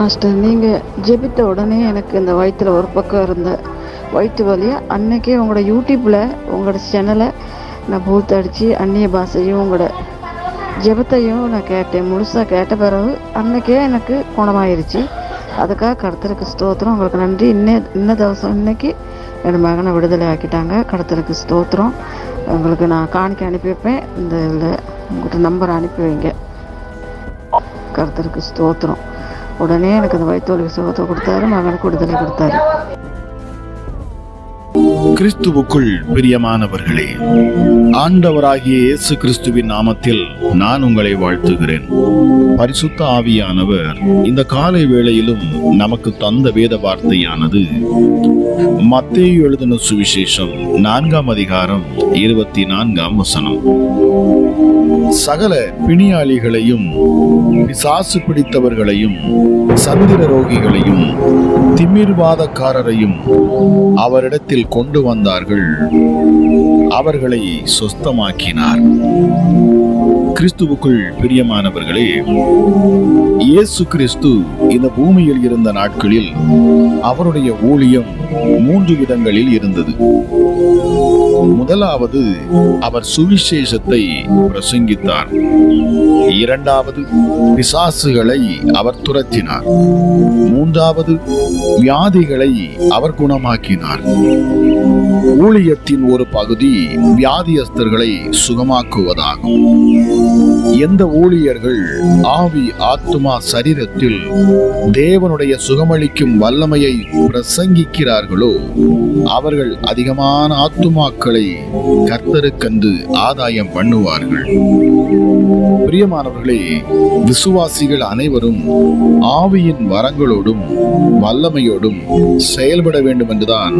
Master, நீங்கள் ஜெபித்த உடனே எனக்கு இந்த வயிற்றில் ஒரு பக்கம் இருந்த வயிற்று வலியை அன்னைக்கே உங்களோட யூடியூப்பில் உங்களோட சேனலை நான் பூத்து அடித்து அந்நிய பாஷையும் உங்களோட ஜெபத்தையும் நான் கேட்டேன். முழுசாக கேட்ட பிறகு அன்னைக்கே எனக்கு குணமாயிருச்சு. அதுக்காக கர்த்தருக்கு ஸ்தோத்திரம், உங்களுக்கு நன்றி. இன்ன தவசம் இன்னைக்கு என் மகனை விடுதலை ஆக்கிட்டாங்க. கர்த்தருக்கு ஸ்தோத்திரம். உங்களுக்கு நான் காணிக்க அனுப்பி வைப்பேன். இந்த இதில் உங்கள்கிட்ட நம்பர் அனுப்பி வைங்க. கர்த்தருக்கு ஸ்தோத்திரம். உடனே எனக்கு அந்த வயிற்று வலி சுகத்தை கொடுத்தாரு, மகனுக்கு விடுதலை கொடுத்தாரு. கிறிஸ்துவுக்குள் பிரியமானவர்களே, ஆண்டவராகிய இயேசு கிறிஸ்துவின் நாமத்தில் நான் உங்களை வாழ்த்துகிறேன். பரிசுத்த ஆவியானவர் இந்த காலை வேளையிலும் நமக்கு தந்த வேத வார்த்தையானது மத்தேயு எழுதின சுவிசேஷம் 4ஆம் அதிகாரம் 24ஆம் வசனம். சகல பிணியாளிகளையும், பிசாசு பிடித்தவர்களையும், சந்திர ரோகிகளையும், திமிர்வாதக்காரரையும் அவரிடத்தில் கொண்டு வந்தார்கள், அவர்களை சொஸ்தமாக்கினார். கிறிஸ்துவுக்குள் பிரியமானவர்களே, இயேசு கிறிஸ்து இந்த பூமியில் இருந்த நாட்களில் அவருடைய ஊழியம் 3 விதங்களில் இருந்தது. முதலாவது, அவர் சுவிசேஷத்தை பிரசங்கித்தார். இரண்டாவது, பிசாசுகளை அவர் துரத்தினார். மூன்றாவது, வியாதிகளை அவர் குணமாக்கினார். ஊழியத்தின் ஒரு பகுதி வியாதியஸ்தர்களை சுகமாக்குவதாகும். எந்த ஊழியர்கள் ஆவி, ஆத்துமா, சரீரத்தில் தேவனுடைய சுகமளிக்கும் வல்லமையை பிரசங்கிக்கிறார்களோ அவர்கள் அதிகமான ஆத்துமாக்களை கர்த்தருக்கென்று ஆதாயம் பண்ணுவார்கள். பிரியமானவர்களே, விசுவாசிகள் அனைவரும் ஆவியின் வரங்களோடும் வல்லமையோடும் செயல்பட வேண்டும் என்றுதான்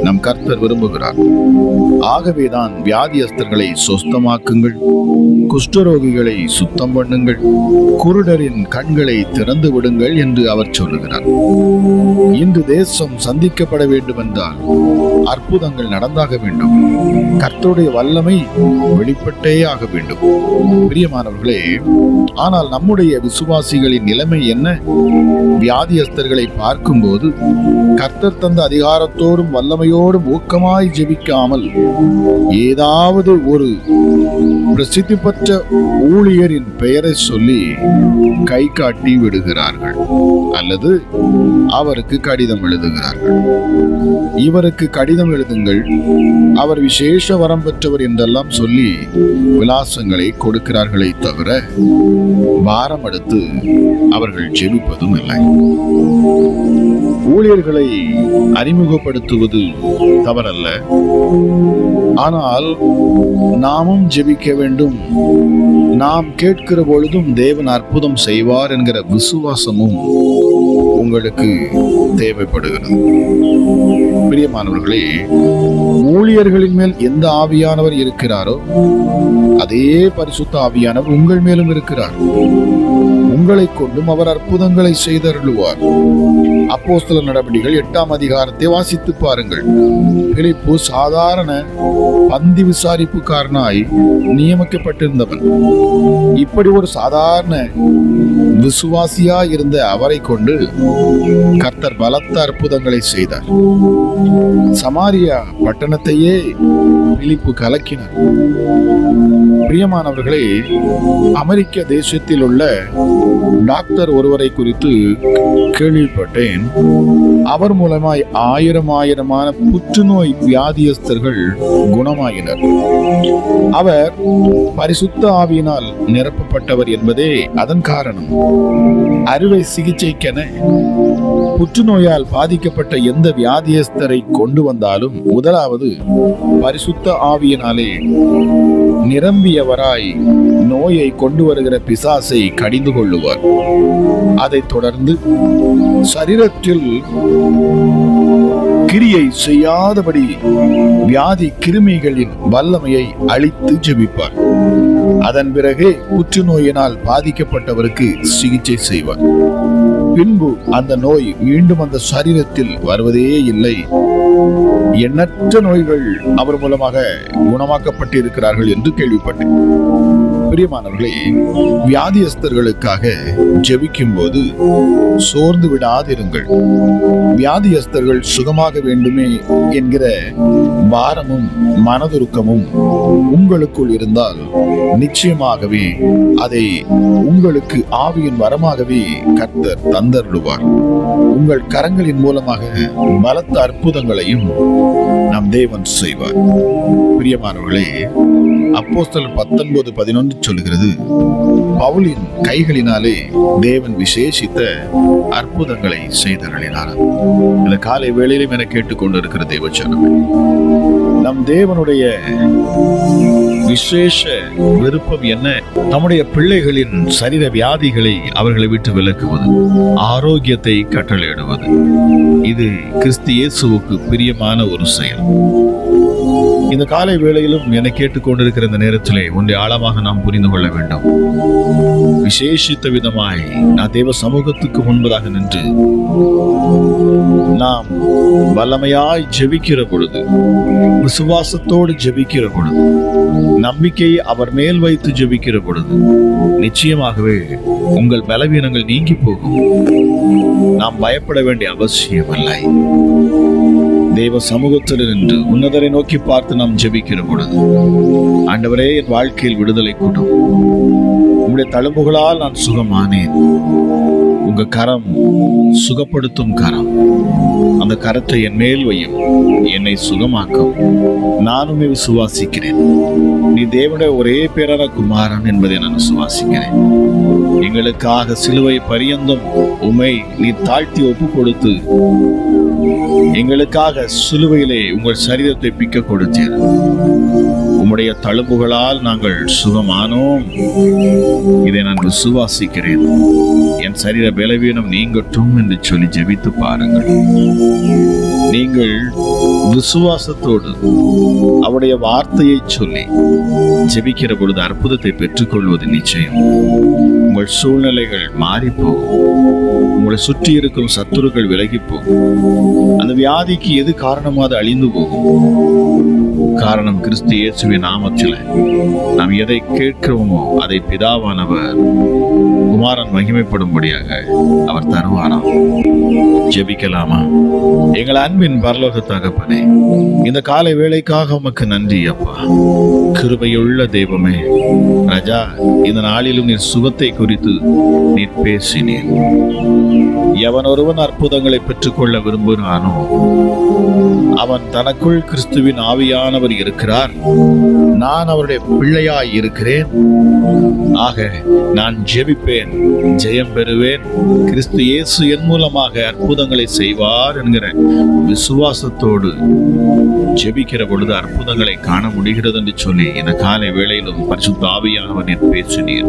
நம் கர்த்தர் விரும்புகிறார். ஆகவேதான் வியாதியஸ்தர்களை சொஸ்தமாக்குங்கள், குஷ்டரோகிகளை சுத்தம் பண்ணுங்கள், குருடரின் கண்களை திறந்து விடுங்கள் என்று அவர் சொல்லுகிறார். இன்று தேசம் சந்திக்கப்பட வேண்டும் என்றால் அற்புதங்கள் நடந்தாக வேண்டும். கர்த்தருடைய வல்லமை வெளிப்பட்டே ஆக வேண்டும். பிரியமானவர்களே, ஆனால் நம்முடைய விசுவாசிகளின் நிலைமை என்ன? வியாதியஸ்தர்களை பார்க்கும்போது கர்த்தர் தந்த அதிகாரத்தோடும் வல்லமையோடும் ஊக்கமாய் ஜெபிக்காமல் ஏதாவது ஒரு பிரசித்தி பெற்ற ஊழியரின் பெயரை சொல்லி கை காட்டி விடுகிறார்கள், அல்லது அவருக்கு கடிதம் எழுதுகிறார்கள். இவருக்கு கடிதம் எழுதுங்கள், அவர் விசேஷ வரம் பெற்றவர் என்றெல்லாம் சொல்லி விலாசங்களை கொடுக்கிறார்களே தவிர பாரம் எடுத்து அவர்கள் ஜெபிப்பதும் இல்லை. ஊழியர்களை அறிமுகப்படுத்துவது தவறல்ல, ஆனால் நாமும் ஜெபிக்க வேண்டும். நாம் கேட்கிற பொழுதும் தேவன் அற்புதம் செய்வார் என்கிற விசுவாசமும் உங்களுக்கு தேவைப்படுகிறது. பிரியமானவர்களே, ஊழியர்களின் மேல் எந்த ஆவியானவர் இருக்கிறாரோ அதே பரிசுத்த ஆவியானவர் உங்கள் மேலும் இருக்கிறார். உங்களை கொண்டும் அவர் அற்புதங்களை செய்தருளுவார். அப்போஸ்தலர் நடவடிக்கைகள் 8ஆம் அதிகாரத்தை வாசித்து பாருங்கள். பிலிப்பு சாதாரண பந்தி விசாரிப்புக்காரனாய் நியமிக்கப்பட்டிருந்தவன். இப்படி ஒரு சாதாரண விசுவாசியா இருந்த அவரை கொண்டு கர்த்தர் பலத்த அற்புதங்களை செய்தார். சமாரியா பட்டணத்தையே பிலிப்பு கலக்கினார். பிரியமானவர்களே, அமெரிக்க தேசத்தில் உள்ள டாக்டர் ஒருவரை குறித்து கேள்விப்பட்டேன். அவர் மூலமாய் ஆயிரமான புற்றுநோய் வியாதியஸ்தர்கள் குணமாயினர். அவர் பரிசுத்த ஆவியினால் நிரப்பப்பட்டவர் என்பதே அதன் காரணம். அறுவை சிகிச்சைக்கென புற்றுநோயால் பாதிக்கப்பட்ட எந்த வியாதியஸ்தரை கொண்டு வந்தாலும் முதலாவது பரிசுத்த ஆவியினாலே நிரம்பியவராய் நோயை கொண்டு வருகிற பிசாசை கடிந்து கொள்ளுவார். அதைத் தொடர்ந்து சரீரத்தில் கிரியை செய்யாதபடி வியாதி கிருமிகளின் வல்லமையை அழித்து ஜெபிப்பார். அதன் பிறகு புற்றுநோயினால் பாதிக்கப்பட்டவருக்கு சிகிச்சை செய்வார். பின்பு அந்த நோய் மீண்டும் அந்த சரீரத்தில் வருவதே இல்லை. எண்ணற்ற நோய்கள் அவர் மூலமாக குணமாக்கப்பட்டிருக்கிறார்கள் என்று கேள்விப்பட்டேன். பிரியமானவர்களே, வியாதியஸ்தர்களுக்காக ஜெபிக்கும் போது சோர்ந்து விடாதிருங்கள். வியாதியஸ்தர்கள் சுகமாக வேண்டுமே என்கிற பாரமும் மனதுருக்கமும் உங்களுக்குள் இருந்தால் நிச்சயமாகவே அதை உங்களுக்கு ஆவியின் வரமாகவே கர்த்தர் தந்தருளுவார். உங்கள் கரங்களின் மூலமாக பலத்த அற்புதங்களையும் நம் தேவன் செய்வார். பிரியமானவர்களே, அப்போஸ்தலர் 19:11 சொல்கிறது, பவுலின் கைகளினாலே தேவன் விசேஷித்த அற்புதங்களை செய்தருளினார். இந்த காலை வேளையிலும் என கேட்டுக்கொண்டிருக்கிற தேவச்சனமே, நம் தேவனுடைய விசேஷ விருப்பம் என்ன? நம்முடைய பிள்ளைகளின் சரீர வியாதிகளை அவர்களை விட்டு விலக்குவது, ஆரோக்கியத்தை கட்டளையிடுவது. இது கிறிஸ்து இயேசுவுக்கு பிரியமான ஒரு செயல். இந்த காலை வேளையிலும் என்னை கேட்டுக்கொண்டிருக்கிற இந்த நேரத்திலே ஒன்றை ஆழமாக நாம் புரிந்து கொள்ள வேண்டும். விசேஷித்த விதமாய் நான் தேவ சமூகத்துக்கு முன்பதாக நின்று நாம் வல்லமையாய் ஜெபிக்கிற பொழுது, விசுவாசத்தோடு ஜெபிக்கிற பொழுது, நம்பிக்கையை அவர் மேல் வைத்து ஜெபிக்கிற பொழுது நிச்சயமாகவே உங்கள் பலவீனங்கள் நீங்கி போகும். நாம் பயப்பட வேண்டிய அவசியம் இல்லை. தேவ சமூகத்தில் நின்று உன்னதரை நோக்கி பார்த்து நாம் ஜெபிக்கிற பொழுது, ஆண்டவரே, என் வாழ்க்கையில் விடுதலை கொடும், உங்களுடைய தழும்புகளால் நான் சுகமானேன், உங்க கரம் சுகப்படுத்தும் கரம், அந்த கரத்தை என் மேல் வையும், என்னை சுகமாக்கும், நானுமே விசுவாசிக்கிறேன். நீ தேவனுடைய ஒரே பேரான குமாரன் என்பதை நான் விசுவாசிக்கிறேன். எங்களுக்காக சிலுவை பரியந்தம் உம்மை நீ தாழ்த்தி ஒப்பு கொடுத்து எங்களுக்காக சிலுவையிலே உங்கள் சரீரத்தை பிக்க கொடுத்தீர். உம்முடைய தழும்புகளால் நாங்கள் சுகமானோம். இதை நான் விசுவாசிக்கிறேன். என் சரீர பலவீனம் நீங்கட்டும் என்று சொல்லி ஜெபித்து பாருங்கள். நீங்கள் விசுவாசத்தோடு அவருடைய வார்த்தையை சொல்லி ஜெபிக்கிற பொழுது அற்புதத்தை பெற்றுக்கொள்வது நிச்சயம். உங்கள் சூழ்நிலைகள் மாறிப்போகும். உங்களை சுற்றி இருக்கும் சத்துருக்கள் விலகி போகும். அந்த வியாதிக்கு எது காரணமாக அழிந்து போகும்? காரணம் கிறிஸ்து இயேசுவின் நாமத்தில் நாம் எதை கேட்கிறோமோ அதை பிதாவானவர் குமாரன் மகிமைப்படும்படியாக அவர் தருவாராம். ஜெபிக்கலாமா? எங்கள் அன்பின் பரலோக தகப்பனே, இந்த காலை வேளைக்காக உமக்கு நன்றி அப்பா. கிருபையுள்ள தெய்வமே, ராஜா, இந்த நாளிலும் நீர் சுகத்தை குறித்து நீர் பேசினீர். எவன் ஒருவன் அற்புதங்களை பெற்றுக்கொள்ள விரும்புகிறானோ அவன் தனக்குள் கிறிஸ்துவின் ஆவியானவர் இருக்கிறார். நான் அவருடைய பிள்ளையாய் இருக்கிறேன். ஆக நான் ஜெபிப்பேன், ஜெயம் பெறுவேன். கிறிஸ்து இயேசு என் மூலமாக அற்புதங்களை செய்வார் என்கிற விசுவாசத்தோடு ஜெபிக்கிற பொழுது அற்புதங்களை காண முடிகிறது என்று சொல்லி இந்த காலை வேளையிலும் பரிசுத்த ஆவியானவர் நீர் பேசினீர்.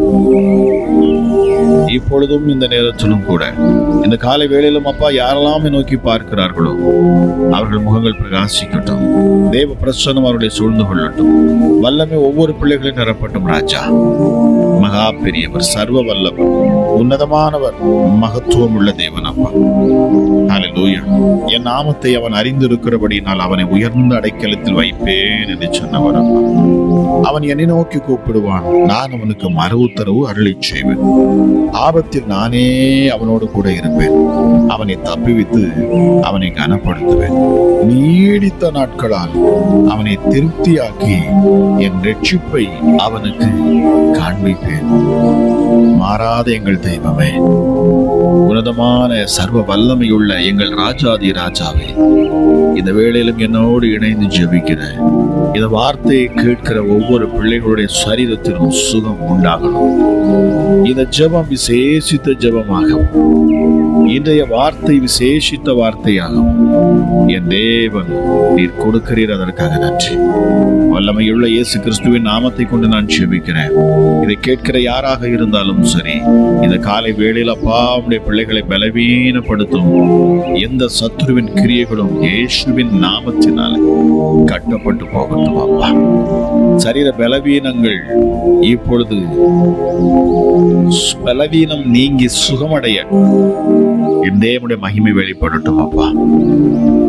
இப்பொழுதும் இந்த நேரத்திலும் கூட இந்த காலை வேளையிலும் அப்பா, யாரெல்லாம் நோக்கி பார்க்கிறார்களோ அவர்கள் முகங்கள் பிரகாசிக்கட்டும். தேவ பிரசன்னம் அவர்களை சூழ்ந்து கொள்ளட்டும். வல்லமை ஒவ்வொரு பிள்ளைகளையும் நிரப்பட்டும். ராஜா, மகா பெரியவர், சர்வ வல்லவர், உன்னதமானவர், மகத்துவம் உள்ள தேவன் அப்பா. ஹல்லேலூயா. என் நாமத்தை அவன் அறிந்திருக்கிறபடினால் அவனை உயர்ந்த அடைக்கலத்தில் வைப்பேன் என்று சொன்னவர் அப்பா. அவன் என்னை நோக்கி கூப்பிடுவான், நான் அவனுக்கு மறு உத்தரவு அருளி செய்வேன். ஆபத்தில் நானே அவனோடு கூட இருப்பேன். அவனை தப்புவித்து அவனை கனப்படுத்துவேன். நீடித்த நாட்களால் அவனை திருப்தியாக்கி என் ரட்சிப்பை அவனுக்கு காண்பிப்பேன். மாறாத எங்கள் தெய்வமே, உன்னதமான சர்வ வல்லமையுள்ள எங்கள் ராஜாதி ராஜாவே, இந்த வேளையிலும் என்னோடு இணைந்து ஜெபிக்கிற இந்த வார்த்தையை கேட்கிற ஒவ்வொரு பிள்ளைகளுடைய சரீரத்திலும் சுகம் உண்டாகணும். இந்த ஜெபம் விசேஷித்த ஜெபமாகவும், இன்றைய வார்த்தை விசேஷித்த வார்த்தையாகவும் என் தேவன் நீர் கொடுக்கிறீர். அதற்காக நன்றி. வல்லமையுள்ள இயேசு கிறிஸ்துவின் நாமத்தை கொண்டு நான் ஜெபிக்கிறேன். இதை கேட்கிற யாராக இருந்தாலும் சரி, இந்த காலை வேளையில் அப்பா, உடைய பிள்ளைகளை பலவீனப்படுத்தும் எந்த சத்துருவின் கிரியைகளும் இயேசுவின் நாமத்தினால கட்டப்பட்டு போகட்டும் அப்பா. சரீர பலவீனங்கள் இப்பொழுது பலவீனம் நீங்கி சுகமடைய என் தேவனுடைய மகிமை வெளிப்படட்டும் அப்பா.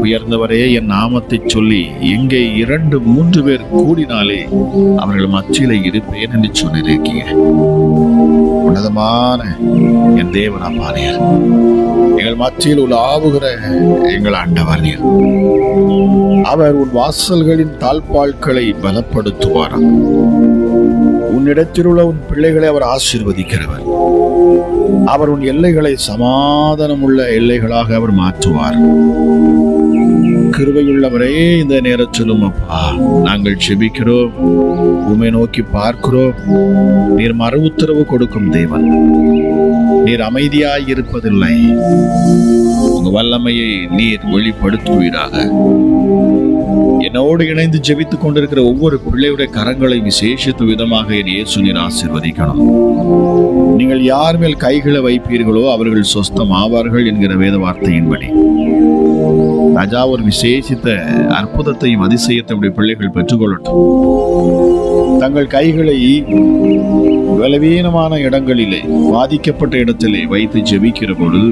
உயர்ந்தவரே, என் நாமத்தை சொல்லி எங்கே 2-3 பேர் கூடினாலே அவர்கள் மத்தியில இருப்பேன் என்று சொல்லியிருக்கீங்க. உன்னதமான என் தேவனா நீர், எங்கள் மத்தியில் உலாவுகிற எங்கள் ஆண்டவர் நீர். அவர் உன் வாசல்களின் தாழ்பாள்களை பலப்படுத்துவார். உன்னிடத்தில் உள்ள உன் பிள்ளைகளை அவர் ஆசீர்வதிக்கிறவர். அவர் உன் எல்லைகளை சமாதானம் உள்ள எல்லைகளாக அவர் மாற்றுவார். கிருபையுள்ளவரே, இந்த நேரத்திலும் அப்பா நாங்கள் ஜெபிக்கிறோம், உம்மை நோக்கி பார்க்கிறோம். நீர் மறு உத்தரவு கொடுக்கும் தேவன். நீர் அமைதியாய் இருப்பதில்லை. உங்க வல்லமையை நீர் வெளிப்படுத்துவீராக. என்னோடு இணைந்து ஜெபித்துக் கொண்டிருக்கிற ஒவ்வொரு பிள்ளையுடைய கரங்களை விசேஷித்த விதமாக என் இயேசு நீர் ஆசீர்வதிக்கணும். நீங்கள் யார் மேல் கைகளை வைப்பீர்களோ அவர்கள் சொஸ்தம் ஆவார்கள் என்கிற வேத வார்த்தையின்படி ராஜா ஒரு விசேஷித்த அற்புதத்தையும் அதிசயத்தையும் பிள்ளைகள் பெற்றுக்கொள்ளட்டும். தங்கள் கைகளை பலவீனமான இடங்களிலே, பாதிக்கப்பட்ட இடத்திலே வைத்து ஜெபிக்கிற பொழுது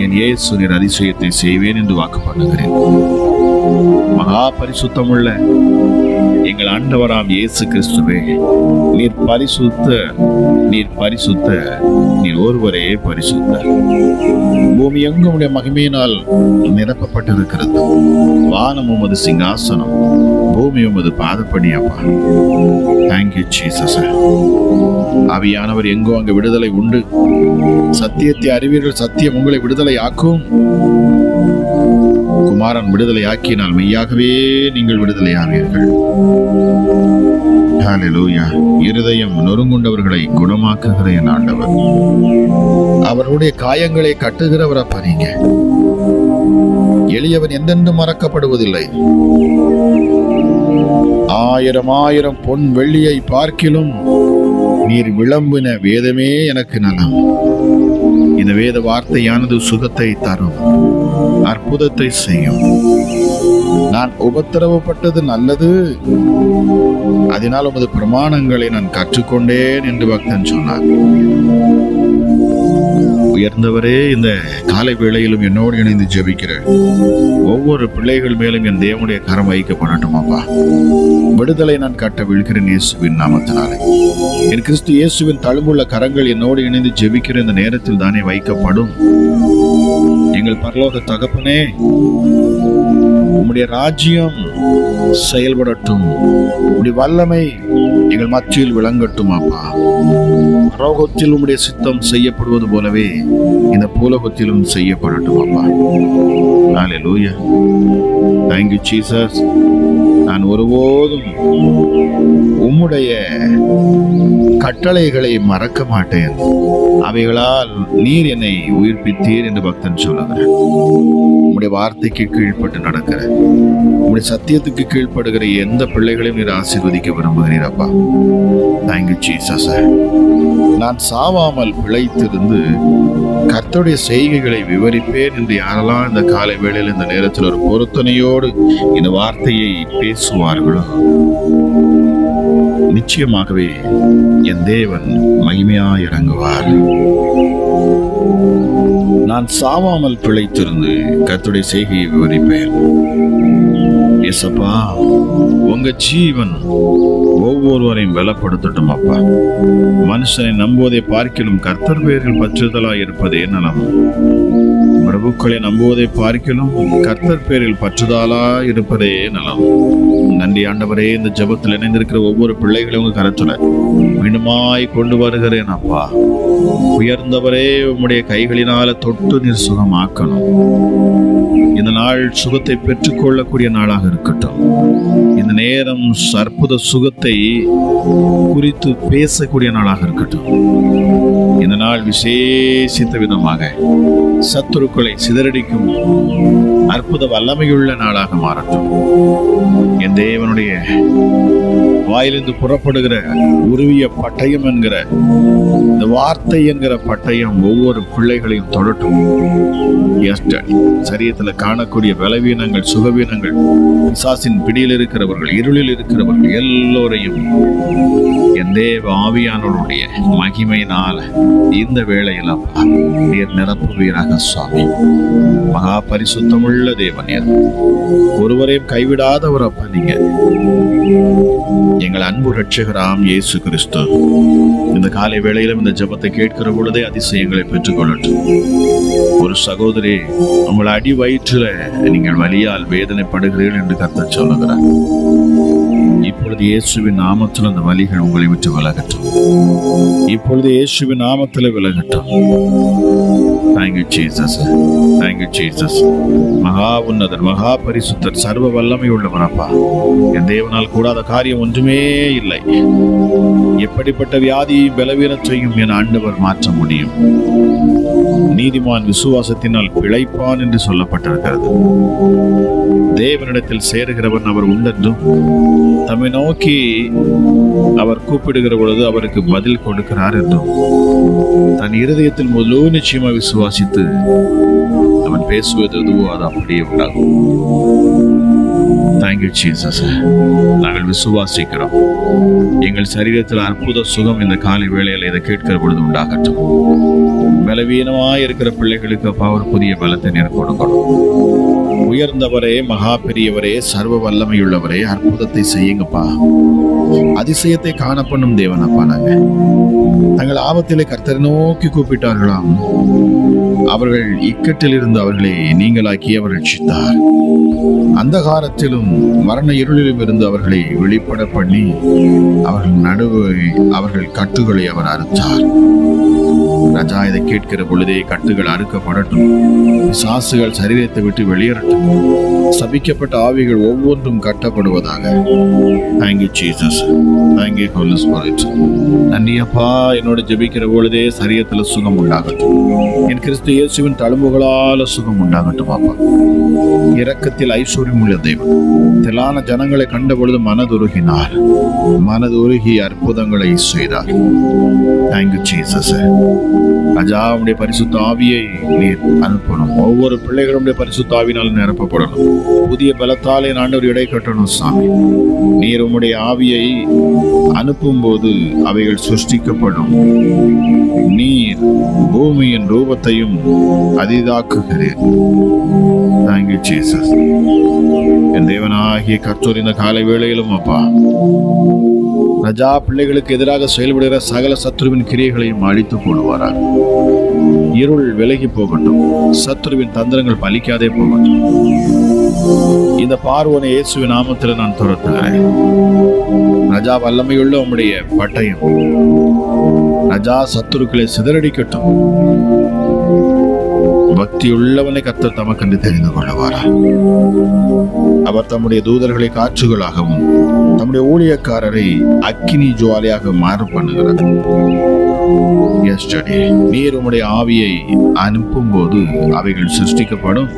என் இயேசு நீர் அதிசயத்தை செய்வேன் என்று வாக்கு பண்ணுகிறேன். மகா பரிசுத்தமுள்ள எங்கள் ஆண்டவராம் இயேசு கிறிஸ்துவே, நீர் பரிசுத்த, நீர் பரிசுத்த, நீர் ஒருவரே பரிசுத்த. பூமி எங்கும் உடைய மகிமையினால் நிரப்பப்பட்டிருக்கிறது. வானம் உமது சிங்காசனம், பூமி உமது பாதப்படி அப்பா. Thank you Jesus. ஆவியானவர் எங்கோ அங்கு விடுதலை உண்டு. சத்தியத்தை அறிவீர்கள், சத்தியம் உங்களை விடுதலை ஆக்கும். குமாரன் விடுதலை ஆக்கினால் மெய்யாகவே நீங்கள் விடுதலை ஆவீர்கள். ஹல்லேலூயா. இருதயம் நொறுங்குண்டவர்களை குணமாக்குகிற என் ஆண்டவர், அவருடைய காயங்களை கட்டுகிறவர் அப்பா நீங்க. எளியவன் எந்தென்றும் மறக்கப்படுவதில்லை. 1000 பொன் வெள்ளியை பார்க்கிலும் நீர் விளம்பின வேதமே எனக்கு நலம். இந்த வேத வார்த்தையானது சுகத்தை தரும், அற்புதத்தை செய்யும். நான் உபத்திரவப்பட்டது நல்லது, அதனால் உமது பிரமாணங்களை நான் கற்றுக்கொண்டேன் என்று பக்தன் சொன்னார். உயர்ந்தவரே, இந்த காலை வேளையிலும் என்னோடு இணைந்து ஜெபிக்கிற ஒவ்வொரு பிள்ளைகள் மேலும் என் தேவனுடைய கரம் வைக்கப்படட்டும் அப்பா. விடுதலை நான் கட்ட விழுகிறேன் இயேசுவின் நாமத்தினாலே. என் கிறிஸ்து இயேசுவின் தழும்புள்ள கரங்கள் என்னோடு இணைந்து ஜெபிக்கிற இந்த நேரத்தில் தானே வைக்கப்படும். எங்கள் பரலோக தகப்பனே, உம்முடைய ராஜ்யம் செயல்படட்டும், உம்முடைய வல்லமை எங்கள் மத்தியில் விளங்கட்டும் அப்பா. பரலோகத்தில் உம்முடைய சித்தம் செய்யப்படுவது போலவே இந்த பூலோகத்திலும் செய்யப்படட்டும் அப்பா. ஹல்லேலூயா. Thank you Jesus. நான் ஒருபோதும் உம்முடைய கட்டளைகளை மறக்க மாட்டேன், அவைகளால் நீர் என்னை உயிர்ப்பித்தீர் என்று பக்தன் சொல்லுகிறேன். உம்முடைய வார்த்தைக்கு கீழ்ப்பட்டு நடக்கிற, உம்முடைய சத்தியத்துக்கு கீழ்ப்படுகிற எந்த பிள்ளைகளையும் நீர் ஆசீர்வதிக்க விரும்புகிறீர் அப்பா. Thank you Jesus. நான் சாவாமல் பிழைத்திருந்து கர்த்தருடைய செய்கைகளை விவரிப்பேன் என்று யாரெல்லாம் இந்த காலை வேளையில் இந்த நேரத்தில் ஒரு பொருத்தனையோடு இந்த வார்த்தையை பேசுவார்களோ, நிச்சயமாகவே என் தேவன் மகிமையாய் இறங்குவார். நான் சாவாமல் பிழைத்திருந்து கர்த்தருடைய செய்கையை விவரிப்பேன். ஏசப்பா, உங்க ஜீவன் ஒவ்வொருவரையும் பலப்படுத்தட்டும் அப்பா. மனுஷனை நம்புவதை பார்க்கிலும் கர்த்தர் பேரில் பற்றுதலாய் இருப்பதே நலம். பிரபுக்களை நம்புவதை பார்க்கிலும் கர்த்தர் பேரில் பற்றுதலா இருப்பதே நலம். நன்றி ஆண்டவரே. இந்த ஜெபத்தில் இணைந்திருக்கிற ஒவ்வொரு பிள்ளைகளையும் உங்க கரத்துல மீண்டுமாய் கொண்டு வருகிறேன் அப்பா. உயர்ந்தவரே, உம்முடைய கைகளினால தொட்டு நீர் சுகமாக்கணும். இந்த நாள் சுகத்தை பெற்றுக்கொள்ளக்கூடிய நாளாக இருக்கட்டும். இந்த நேரம் அற்புத சுகத்தை குறித்து பேசக்கூடிய நாளாக இருக்கட்டும். இந்த நாள் விசேஷித்த விதமாக சத்துருக்களை சிதறடிக்கும் அற்புத வல்லமையுள்ள நாளாக மாறட்டும். என் தேவனுடைய வாயிலிருந்து புறப்படுகிற உருவிய பட்டயம் என்கிற இந்த வார்த்தை என்கிற பட்டயம் ஒவ்வொரு பிள்ளைகளையும் தொடட்டும். சரீரத்தில் காணக்கூடிய பலவீனங்கள், சுகவீனங்கள், பிசாசின் பிடியில் இருக்கிறவர்கள், இருளில் இருக்கிறவர்கள் எல்லோரையும் என் தேவ ஆவியானவருடைய மகிமையினால் இந்த வேளையில் அப்பா நீர் நிரப்புவீராக சுவாமி. மகா பரிசுத்தமுள்ள தேவன், ஒருவரையும் கைவிடாதவர் அப்பா நீங்க. எங்கள் அன்பு ரட்சகராம் இயேசு கிறிஸ்து இந்த காலை வேளையிலும் இந்த ஜெபத்தை கேட்கிற பொழுதே அதிசயங்களை பெற்றுக்கொள்ளட்டும். ஒரு சகோதரி, உங்கள் அடி வயிற்றில நீங்கள் வலியால் வேதனைப்படுகிறீர்கள் என்று கர்த்தர் சொல்லுகிறார். இப்பொழுது இயேசுவின் நாமத்தில் அந்த வலிகள் உங்களை விட்டு விலகட்டும். இப்பொழுது இயேசுவின் நாமத்தில் விலகட்டும். Thank you, Jesus. Thank you, Jesus. மகா உன்னதர், மகா பரிசுத்தர், சர்வ வல்லமை உள்ளவர் அப்பா. என் தேவனால் கூடாத காரியம் ஒன்றுமே இல்லை. எப்படிப்பட்ட வியாதியையும் பலவீனத்தையும் என் ஆண்டவர் மாற்ற முடியும். நீதிமான் விசுவாசத்தினால் பிழைப்பான் என்று சொல்லப்பட்டிருக்கிறது. தேவனிடத்தில் சேருகிறவன் அவர் உண்டென்றும் தம்மை நோக்கி அவர் கூப்பிடுகிற பொழுது அவருக்கு பதில் கொடுக்கிறார் என்றும் தன் இருதயத்தில் முழு நிச்சயமா விசுவாசித்து அவன் பேசுவது எதுவோ அது அப்படியே உண்டாகும். Thank you Jesus. நாங்கள் விசுவாசிக்கிறோம். எங்கள் சரீரத்தில் அற்புத சுகம் இந்த காலை வேளையில் இதை கேட்கிற பொழுது உண்டாகட்டும். பலவீனமாய் இருக்கிற பிள்ளைகளுக்கு அப்பா ஒரு புதிய பலத்தை நீர் கொடுக்கணும். உயர்ந்தவரே, மகா பெரியவரே, சர்வ வல்லமையுள்ளவரே, அற்புதத்தை செய்யுங்கப்பா. அதிசயத்தை காணப்பண்ணும் தேவனப்பா. நாங்கள் ஆபத்திலே கர்த்தரை நோக்கி கூப்பிட்டார்களாம். அவர்கள் இக்கட்டில் இருந்து அவர்களை நீங்களாக்கி அவர் ரட்சித்தார். அந்தகாரத்திலும் மரண இருளிலும் இருந்து அவர்களை வெளிப்பட பண்ணி அவர்கள் நடுவே அவர்கள் கட்டுகளை அவர் அறுத்தார். ராஜா, இதை கேட்கிற பொழுதே கட்டுகள் அறுக்கப்படட்டும். பிசாசுகள் சரீரத்தை விட்டு வெளியேறட்டும். சபிக்கப்பட்ட ஆவிகள் ஒவ்வொன்றும் கட்டப்படுவதாக. Thank you Jesus. Thank you holy spirit. நன்றியப்பா. என்னோட ஜெபிக்கிற பொழுதே சரீரத்தில் சுகம் உண்டாகட்டும். என் கிறிஸ்து இயேசுவின் தழும்புகளால சுகம் உண்டாகட்டும் அப்பா. இரக்கத்தில் ஐஸ்வர்யம் உள்ள தெய்வம். திரளான ஜனங்களை கண்ட பொழுது மனதுருகினார். மனதுருகி அற்புதங்களை செய்தார். Thank you Jesus. ராஜா, உடைய பரிசுத்த ஆவியை நீர் அனுப்பணும். ஒவ்வொரு பிள்ளைகளுடைய பரிசுத்த ஆவியினால் நிரப்பப்படணும். புதிய பலத்தாலே ஆண்டவர் இடை கட்டணும் சாமி. நீர் உம்முடைய ஆவியை அனுப்பும் போது அவைகள் சிருஷ்டிக்கப்படும். நீர் பூமியின் ரூபத்தையும் அதிதாக்குகிறீர். Thank you Jesus. என் தேவனாகிய கர்த்தர் இந்த காலை வேளையிலும் அப்பா ராஜா பிள்ளைகளுக்கு எதிராக செயல்படுகிற சகல சத்துருவின் கிரியைகளையும் அழித்து போடுவாராக. இருள் விலகி போகட்டும். சத்துருவின் தந்திரங்கள் பலிக்காதே போகட்டும். இந்த பார்வோனை இயேசுவின் நாமத்தில் நான் துரத்துகிறேன். ராஜா, வல்லமையுள்ள உம்முடைய பட்டயம் ராஜா சத்துருக்களை சிதறடிக்கட்டும். பக்தி உள்ளவனை கர்த்தர் தமக்கென்று தெரிந்து கொள்வாரா. அவர் தம்முடைய தூதர்களை காற்றுகளாகவும் தம்முடைய ஊழியக்காரரை அக்கினி ஜுவாலையாக மாற பண்ணுகிறார். நீர் உம்முடைய ஆவியை அனுப்பும் போது அவைகள் சிருஷ்டிக்கப்படும்.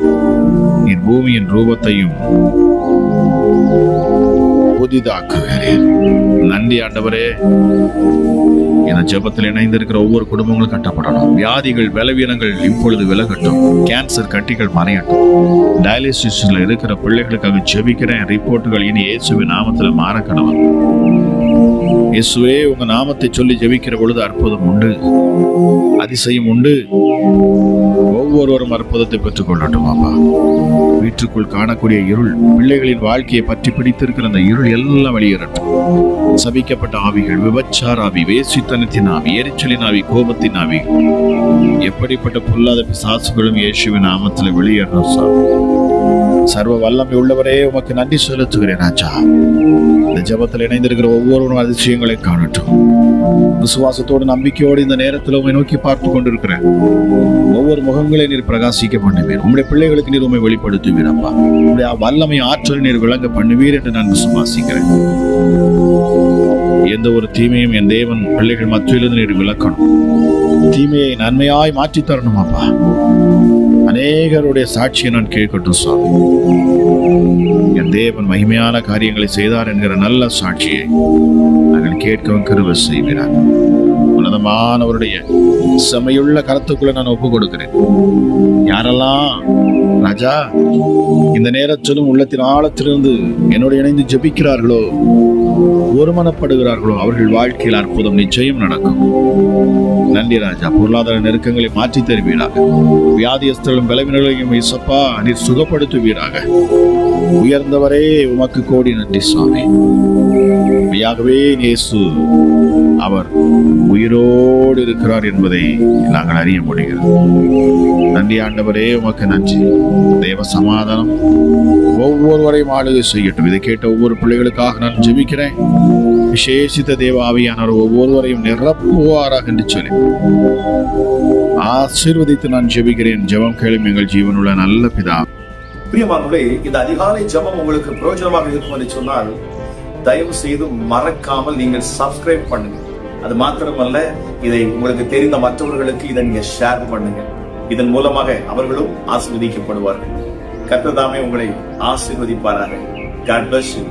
நீர் பூமியின் ரூபத்தையும் புதிதாக்குகிறீர். நன்றி ஆண்டவரே. இந்த ஜெபத்தில் இணைந்திருக்கிற ஒவ்வொரு குடும்பங்களும் கட்டப்படணும். வியாதிகள், பலவீனங்கள் இப்பொழுது விலகட்டும். கேன்சர் கட்டிகள் மறையட்டும். டயாலிசிஸ்ல இருக்கிற பிள்ளைகளுக்காக ஜெபிக்கிறேன். ரிப்போர்ட்டுகள் இனி இயேசுவின் நாமத்தில் மாற கடவுள். இயேசுவே, உங்க நாமத்தை சொல்லி ஜெபிக்கிற பொழுது அற்புதம் உண்டு, அதிசயம் உண்டு. ஒவ்வொருவரும் அற்புதத்தை பெற்றுக் கொள்ளட்டும் அப்பா. வீட்டுக்குள் காணக்கூடிய இருள், பிள்ளைகளின் வாழ்க்கையை பற்றி பிடித்திருக்கிற அந்த இருள் எல்லாம் வெளியேறட்டும். சபிக்கப்பட்ட ஆவிகள், விபச்சார ஆவி, வேசித்தனத்தின் ஆவி, எரிச்சலின் ஆவி, கோபத்தின் ஆவி, எப்படிப்பட்ட பொல்லாத பிசாசுகளும் இயேசுவின் நாமத்தில் வெளியேறணும் சார். சர்வ வல்லமை உள்ளவரே, உமக்கு நன்றி செலுத்துகிறேன் ராஜா. இந்த ஜெபத்தில் இணைந்திருக்கிற ஒவ்வொருவரும் அதிசயங்களை காணட்டும். விசுவாசத்தோடு நம்பிக்கையோடு இந்த நேரத்தில் உண்மை நோக்கி பார்த்து கொண்டிருக்கிறேன். ஒவ்வொரு முகங்களை நீர் பிரகாசிக்க பண்ணுவீர். உங்களுடைய பிள்ளைகளுக்கு நீர் உண்மை வெளிப்படுத்துவீர் அப்பா. உங்களுடைய வல்லமை, ஆற்றல் நீர் விளங்க பண்ணுவீர் என்று நான் விசுவாசிக்கிறேன். எந்த ஒரு தீமையும் என் தேவன் பிள்ளைகள் மத்தியிலிருந்து நீர் விளக்கணும். தீமையை நன்மையாய் மாற்றி தரணும் அப்பா. அநேகருடைய சாட்சியை நான் கேட்கட்டும் சுவாமி. என் தேவன் மகிமையான காரியங்களை செய்தார் என்கிற நல்ல சாட்சியை நாங்கள் கேட்கவும் கிருபை செய்கிறார். உன்னதமானவருடைய செமையுள்ள கருத்துக்குள்ள நான் ஒப்பு கொடுக்கிறேன். யாரெல்லாம் ராஜா இந்த நேரத்திலும் உள்ளத்தின் ஆழத்திலிருந்து என்னோடு இணைந்து ஜெபிக்கிறார்களோ, ஒருமனப்படுகிறார்களோ, அவர்கள் வாழ்க்கையில் அற்புதம் நிச்சயம் நடக்கும். நன்றி ராஜா. பொருளாதார நெருக்கங்களை மாற்றி தருவீராக. வியாதியஸ்தர்களும் பலவீனர்களையும் இயேசப்பா நீர் சுகப்படுத்துவீராக. உயர்ந்தவரே உமக்கு கோடி நன்றி சுவாமி. மெய்யாகவே இயேசு அவர் உயிரோடு இருக்கிறார் என்பதை நாங்கள் அறிய முடிகிறது. நன்றி ஆண்டவரே, உமக்கு நன்றி. தேவ சமாதானம் ஒவ்வொருவரையும் ஆளுகை செய்யட்டும். இதை கேட்ட ஒவ்வொரு பிள்ளைகளுக்காக நான் ஜெபிக்கிறேன். விசேஷித்த தேவ ஆவியானவர் ஒவ்வொருவரையும் நிரப்புவாராக என்று சொல்லி ஆசீர்வதித்து நான் ஜெபிக்கிறேன். ஜெபம் கேளும் எங்கள் ஜீவனுள்ள நல்ல பிதா. பிரியமானவர்களே, இந்த அதிகாலை ஜெபம் உங்களுக்கு பிரயோஜனமாக இருக்கும் என்று சொன்னால் தயவு செய்து மறக்காமல் நீங்கள் சப்ஸ்கிரைப் பண்ணுங்க. அது மாத்திரமல்ல, இதை உங்களுக்கு தெரிந்த மற்றவர்களுக்கு இதை நீங்க ஷேர் பண்ணுங்க. இதன் மூலமாக அவர்களும் ஆசீர்வதிக்கப்படுவார்கள். கர்த்தர் தாமே உங்களை ஆசீர்வதிப்பாராக. God bless you.